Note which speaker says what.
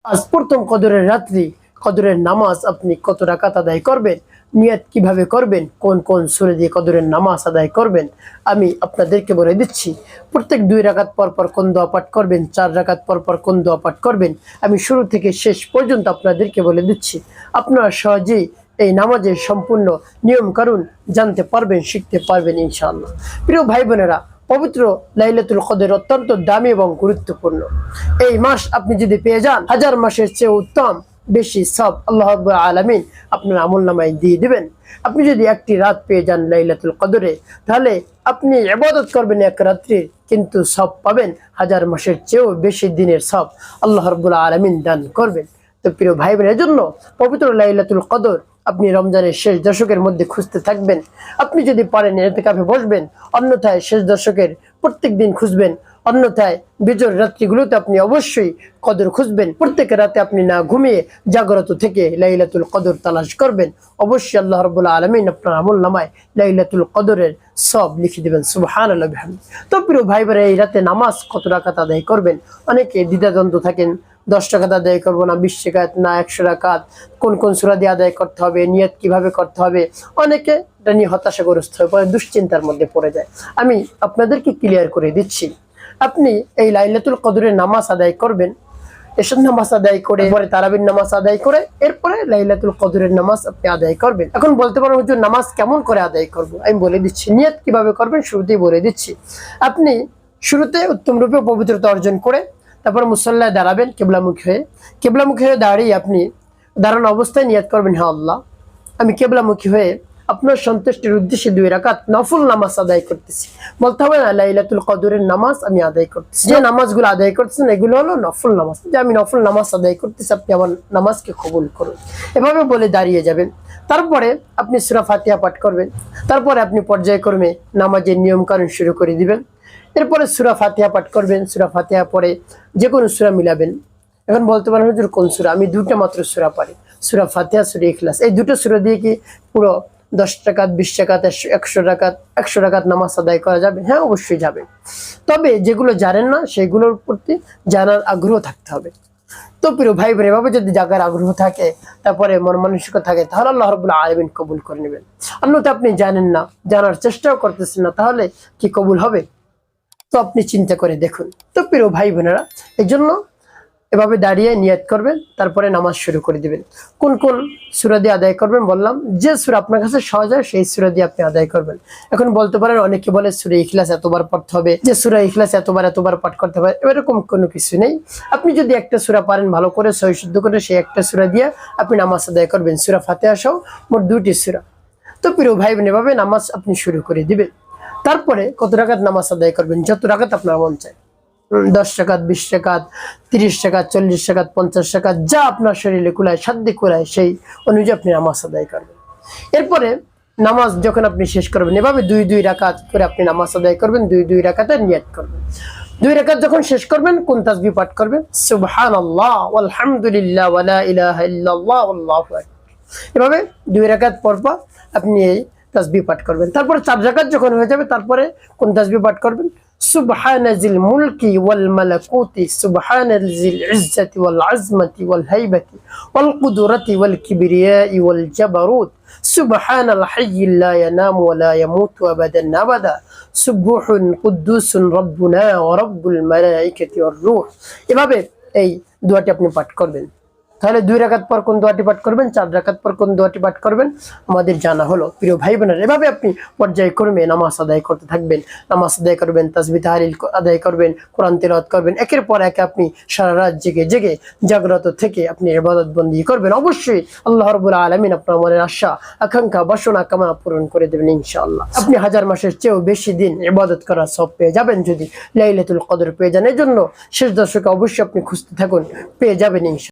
Speaker 1: আজ প্রথম কদরের রাত্রি, কদরের নামাজ আপনি কত রাকাত আদায় করবেন, নিয়ত কিভাবে করবেন, কোন কোন সূরা দিয়ে কদরের নামাজ আদায় করবেন আমি আপনাদেরকে বলে দিচ্ছি। প্রত্যেক 2 রাকাত পর পর কোন দোয়া পাঠ করবেন, 4 রাকাত পর পর কোন দোয়া পাঠ করবেন আমি শুরু থেকে শেষ পর্যন্ত আপনাদেরকে বলে দিচ্ছি। আপনারা সহজেই এই নামাজের সম্পূর্ণ নিয়ম কানুন জানতে পারবেন, শিখতে পারবেন ইনশাআল্লাহ। প্রিয় ভাই বোনেরা, পবিত্র লাইলাতুল কদর অত্যন্ত দামি এবং গুরুত্বপূর্ণ। এই মাস আপনি যদি পেয়ে যান, 1000 মাসের চেয়ে উত্তম বেশি সব আল্লাহ রাব্বুল আলামিন আপনার আমলনামায় দিয়ে দিবেন। আপনি যদি একটি রাত পেয়ে যান লাইলাতুল কদরে, তাহলে আপনি ইবাদত করবেন এক রাত্রির, কিন্তু সব পাবেন 1000 মাসের চেয়েও বেশি দিনের সব আল্লাহ রাব্বুল আলামিন দান করবেন। তো প্রিয় ভাই বোনের জন্য পবিত্র লাইলাতুল কদর আপনি রমজানের শেষ দশকের মধ্যে খুঁজতে থাকবেন। আপনি যদি পারেন ইতিকাফে বসবেন, অন্যথায় শেষ দশকের প্রত্যেক দিন খুঁজবেন, অন্যথায় বিজর রাত্রিগুলোতে আপনি অবশ্যই কদর খুঁজবেন। প্রত্যেক রাতে আপনি না ঘুমিয়ে জাগ্রত থেকে লাইলাতুল কদর তালাশ করবেন। অবশ্যই আল্লাহ রাব্বুল আলামিন আপনার আমলনামায় লাইলাতুল কদরের সব লিখে দেবেন। সুবহানাল্লাহ বিহামদিহি। তো প্রিয় ভাই বোনেরা, এই রাতে নামাজ কত রাকাত আদায় করবেন অনেকে দ্বিধাদ্বন্দ্ব থাকেন। 10 রাকাত আদায় করবো না 20 রাকাত না 100 রাকাত, কোন কোন সূরা দিয়ে আদায় করতে হবে, নিয়ত কিভাবে করতে হবে, অনেকে এটা নিয়ে হতাশাগ্রস্ত হয়ে পড়ে, দুশ্চিন্তার মধ্যে পড়ে যায়। আমি আপনাদেরকে ক্লিয়ার করে দিচ্ছি। আপনি এই লাইলাতুল কদরের নামাজ আদায় করবেন, এসব নামাজ আদায় করে পরে তারাবির নামাজ আদায় করে এরপরে লাইলাতুল কদরের নামাজ আপনি আদায় করবেন। এখন বলতে পারেন হুজুর নামাজ কেমন করে আদায় করব, আমি বলে দিচ্ছি। নিয়ত কিভাবে করবেন শুরুতেই বলে দিচ্ছি। আপনি শুরুতে উত্তম রূপে পবিত্রতা অর্জন করে তারপর মুসল্লায় দাঁড়াবেন কেবলামুখী হয়ে দাঁড়িয়ে আপনি দাঁড়ানো অবস্থায় নিয়ত করবেন, হ্যাঁ আল্লাহ, আমি কেবলামুখী হয়ে আপনার সন্তুষ্টির উদ্দেশ্যে 2 রাকাত নফল নামাজ আদায় করতেছি। বলতে হবে না লাইলাতুল কদরের নামাজ আমি আদায় করতেছি। যে নামাজগুলো আদায় করতেছেন এগুলো হলো নফল নামাজ, যে আমি নফল নামাজ আদায় করতেছি, আপনি আমার নামাজকে কবুল করুন, এভাবে বলে দাঁড়িয়ে যাবেন। তারপরে আপনি সূরা ফাতিহা পাঠ করবেন। তারপরে আপনি পর্যায়ক্রমে নামাজের নিয়ম কানুন শুরু করে দিবেন। এরপরে সূরা ফাতিহা পাঠ করবেন। সূরা ফাতিহা পরে যে কোনো সূরা মিলাবেন। এখন বলতে পারেন হুজুর কোন সূরা, আমি 2টা মাত্র সূরা পারি, সূরা ফাতিহা, সূরা ইখলাস। এই 2টো সূরা দিয়ে কি পুরো 10 রাকাত 20 রাকাত 100 রাকাত নামাজ আদায় করা যাবে? হ্যাঁ, অবশ্যই যাবে। তবে যেগুলো জানেন না সেগুলোর প্রতি জানার আগ্রহ থাকতে হবে। তো প্রিয় ভাই বোন, এভাবে যদি জাগার আগ্রহ থাকে, তারপরে মন মানসিকতা থাকে, তাহলে আল্লাহ রাব্বুল আলামিন কবুল করে নেবেন। অন্যথা আপনি জানেন না, জানার চেষ্টাও করতেছেন না, তাহলে কি কবুল হবে? তো আপনি চিন্তা করে দেখুন। তো প্রিয় ভাই বোনেরা, এই জন্য এভাবে দাঁড়িয়ে নিয়ত করবেন, তারপরে নামাজ শুরু করে দিবেন। কোন কোন সূরা দিয়ে আদায় করবেন বললাম, যে সূরা আপনার কাছে সহজ হয় সেই সূরা দিয়ে আপনি আদায় করবেন। এখন বলতে পারেন অনেকে বলে সূরা ইখলাস এতবার পড়তে হবে, যে সূরা ইখলাস এতবার পাঠ করতে হবে, এরকম কোনো কিছু নেই। আপনি যদি একটা সূরা পারেন ভালো করে সহি শুদ্ধ করে, সেই একটা সূরা দিয়ে আপনি নামাজ আদায় করবেন, সূরা ফাতিহা সহ মোট 2টি সূরা। তো প্রিয় ভাই বোন, এভাবে নামাজ আপনি শুরু করে দিবেন। তারপরে কত রাকাত নামাজ আদায় করবেন, যত রাকাত আপনার মন চায়, 10 রাকাত 20 রাকাত 30 রাকাত 40 রাকাত 50 রাকাত, যা আপনার শরীরে কুলায়, সাধ্যে কুলায়, সেই অনুযায়ী আপনি নামাজ আদায় করবেন। এরপরে নামাজ যখন আপনি শেষ করবেন, এভাবে 2 রাকাত করে আপনি নামাজ আদায় করবেন, 2 রাকাতের নিয়ত করবেন। 2 রাকাত যখন শেষ করবেন, কোন তাসবিহ পাঠ করবেন? সুবহানাল্লাহ ওয়ালহামদুলিল্লাহ ওয়ালা ইলাহা ইল্লাল্লাহ আল্লাহু আকবার। এভাবে 2 রাকাত পর পর আপনি এই তাসবিহ পাঠ করবেন। তারপরে 4 রাকাত যখন হয়ে যাবে, তারপরে কোন তাসবিহ পাঠ করবেন? সুবহানাজিল মুলকি ওয়াল মালাকুতি সুবহানাজিল ইজ্জতি ওয়াল আজমতি ওয়াল হাইবাতি ওয়াল কুদরতি ওয়াল কিবরিয়াই ওয়াল জাবারুত সুবহানাল হাইয়্যিল লা ইয়ানামু ওয়া লা ইয়ামুতু আবাদান আবাদা সুবহুন কুদ্দুসুন রাব্বুনা ওয়া রাব্বুল মালাইকাতি ওয়ার রূহ। এভাবে এই দোয়াটি আপনি পাঠ করবেন। তাহলে 2 রাকাত পর কোন দোয়াটি পাঠ করবেন, 4 রাকাত পর কোন দোয়াটি পাঠ করবেন আমাদের জানা হলো। প্রিয় ভাই বোনেরা, এভাবে আপনি পর্যায়ক্রমে নামাজ আদায় করতে থাকবেন। নামাজ আদায় করবেন, তাসবিহ তাহলিল আদায় করবেন, কোরআন তিলাওয়াত করবেন। একের পর এক আপনি সারা রাত জেগে জাগ্রত থেকে আপনি ইবাদত বন্দি করবেন। অবশ্যই আল্লাহ রাব্বুল আলামিন আপনার মনের আশা, আকাঙ্ক্ষা, বাসনা, কামনা পূরণ করে দেবেন ইনশাআল্লাহ। আপনি 1000 মাসের চেয়েও বেশি দিন ইবাদত করার সব পেয়ে যাবেন যদি লাইলাতুল কদর পেয়ে যান। এই জন্য শেষ দশকে অবশ্যই আপনি খুঁজতে থাকুন, পেয়ে যাবেন ইনশাআল্লাহ।